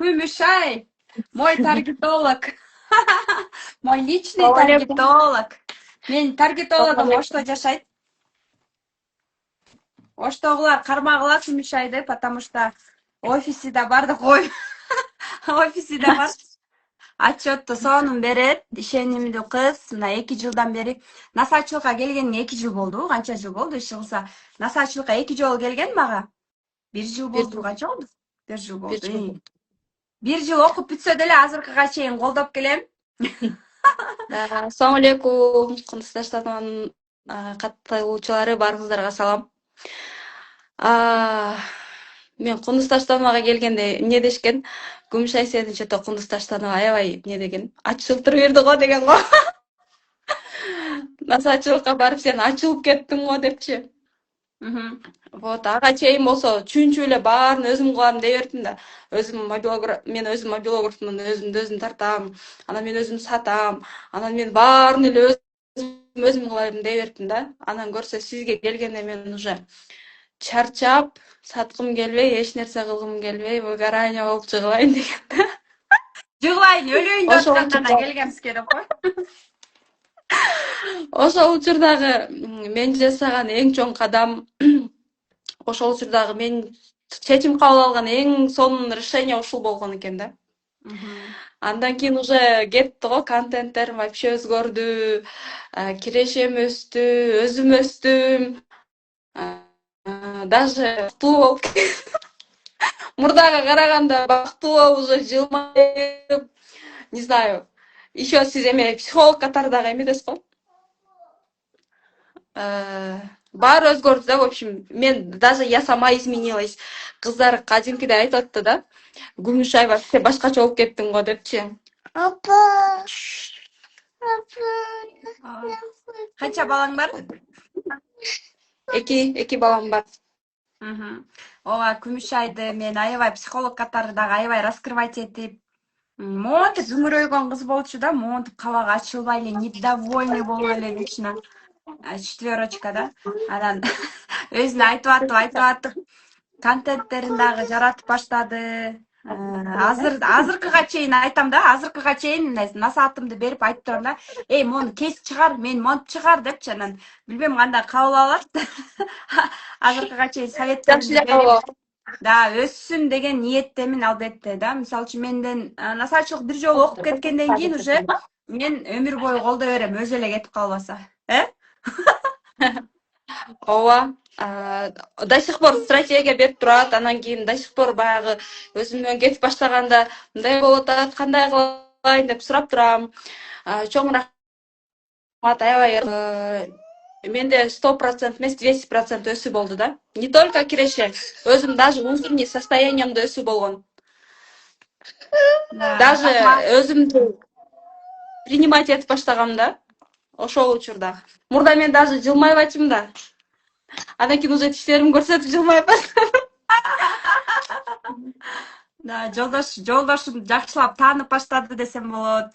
Мешай, мой таргетолог. Мой личный Салам алейкум. таргетолог. Мен таргетологым Салам Ошто жашайт. Оштогулар кармагыла Күмүшайды, потому что офиси да бар да кой. Офиси да бар. Отчетту сонун берет. Ишенимдүү кыз. Мына 2 жылдан бери насаачылыкка келгенине 2 жыл болду. Канча жыл болду? Иши кылса насаачылыкка 2 жолу келген мага. 1 жыл Bir болду. Канча болду? 1 жыл bir болду. жыл. 1 жыл окуп бүтсө деле азыркыга чейин колдоп келем. Assalamu alaikum. Кыргызстанын катталуучулары баарыңыздарга салам. Мен Кыргызстанга келгенде эмне дешкен? Күмүшай сени чото Кыргызстанга аябай эмне деген? Ачылтыр берди го деген го. Насаачылыкка барып сен ачылып кеттиң го депчи. Вот ага чейин болсо чүнчү эле баарын өзүм кылам дей бердим да. Мен өзүм мобилографмын, өзүмдү өзүм тартам, анан мен өзүм сатам, анан мен баарын эле өзүм кылайм дей бердим да. Анан көрсө сизге келгенде мен уже чарчап, саткым келбей, эч нерсе кылгым келбей, выгорание болуп жыгылайын деген. Жыглайын, өлөйүн деп Ошол атканда учурда келгенбизге деп кой. ошол учурдагы мен жасаган эң чоң кадам ошол учурдагы мен чечим кабыл алган эң сонун решение ушул болгон экен да. Андан кийин уже кетти го, контенттерим вообще өзгөрдү, кирешем өстү, өзүм өстүм. Даже бактылуу болуп мурдага караганда бактылуу уже жылмайып, не знаю. Еще сиз эме психолог катары дагы эмедесиз го? Баары өзгөрдү да, в общем. Мен даже я сама изменилась. Кыздар кадимкидей айтып атты да. Күмүшай вообще башкача болуп кеттиң го депчи. Канча балаң бар? Эки балам бар. Ооба, Күмүшайды мен аябай психолог катары дагы аябай раскрывать этип, монтип зүңүрөйгөн кыз болчу да, монтип кабагы ачылбай эле недовольный болуп эле вечно. Четверочка да. Анан өзүнө айтып атып, контенттерин дагы жаратып баштады. Азыркыга чейин айтам да, азыркыга чейин насаатымды берип айтып турам да, эй, мону кесип чыгар, мен монтип чыгар депчи, анан билбем кандай кабыл алат. Азыркыга чейин советтеримди Жакшы берип, жагабы. да, өссүн деген ниеттемин албетте да. Мисалы үчүн менден насаачылык бир жолу окуп кеткенден кийин уже мен өмүр бою колдой берем, өзү эле кетип калбаса. Ооба. До сих пор стратегия берип турат, анан кийин до сих пор баягы өзүмөн кетип баштаганда мындай болуп атат, кандай кылайын деп сурап турам. Чоң рахмат, аябай менде 100% эмес 200% өсүү болду да. Не только киреше, өзүм даже внутренний состояниемде өсүү болгон. Даже өзүмдү принимать этип баштагам да. Ошол учурда. Мурда мен даже жылмайбачымын да. Андан кийин уже тиштеримди көрсөтүп жылмайып баштадым. Да, жолдошум жакшылап таанып баштады десем болот.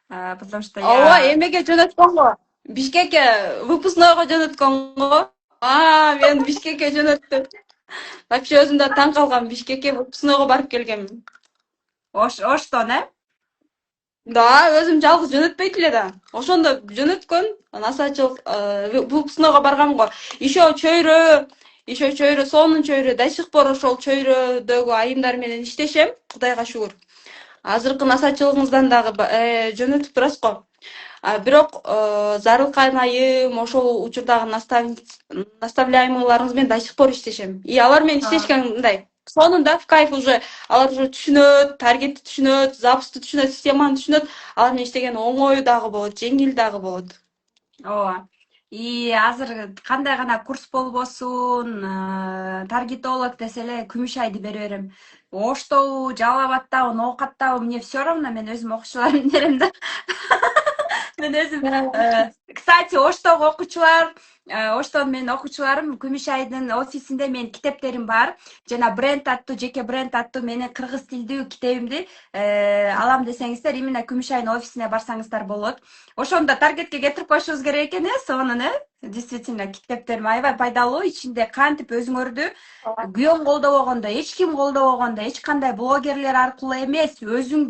Потому что Ооба, я эмеге жөнөткөн го. Бишкекке выпускнойго жөнөткөн го. Мен Бишкекке жөнөттүм. Вообще өзүм да таң калгам, Бишкекке выпускнойго барып келгенмин. Оштон, Да, өзүм жалгыз жөнөтпөйт эле да. Ошондо жөнөткөн, насаачылык выпускнойго баргам го. Еще чөйрө, сонун чөйрө, до сих пор ошол чөйрөдөгү айымдар менен иштешем, Кудайга шүгүр. Азыркы насаачылыгыңыздан дагы жөнөтүп турасыз го. Бирок Зарылкан айым, ошол учурдагы наставляемыйларыңыз менен до сих пор иштешем. И алар менен иштешкен мындай сонунда в кайф уже. Алар уже түшүнөт, таргетти түшүнөт, запусту түшүнөт, системаны түшүнөт. Алар менен иштеген оңой дагы болот, жеңил дагы болот. Ооба. И азыр кандай гана курс болбосун, таргетолог десе эле Күмүшайды бере берем. Оштобу, Жалал Абадтабы, Ноокаттабы, мне все равно, мен өзүм окуучуларым берем да. Мен өзүм, кстати, Оштогу окуучулар Оштон менин окуучуларым Күмүш айдын офисинде менин китептерим бар. Жана бренд аттуу, жеке бренд аттуу менин кыргыз тилдүү китебимди алам десеңиздер, именно Күмүш айдын офисине барсаңыздар болот. Ошондо таргетке кетирип коюшубуз керек экен, сонун, Действительно, китептерим аябай пайдалуу. Ичинде кантип өзүңөрдү күйөөң колдобогондо, эч ким колдобогондо, эч кандай блогерлер аркылуу эмес, өзүңдү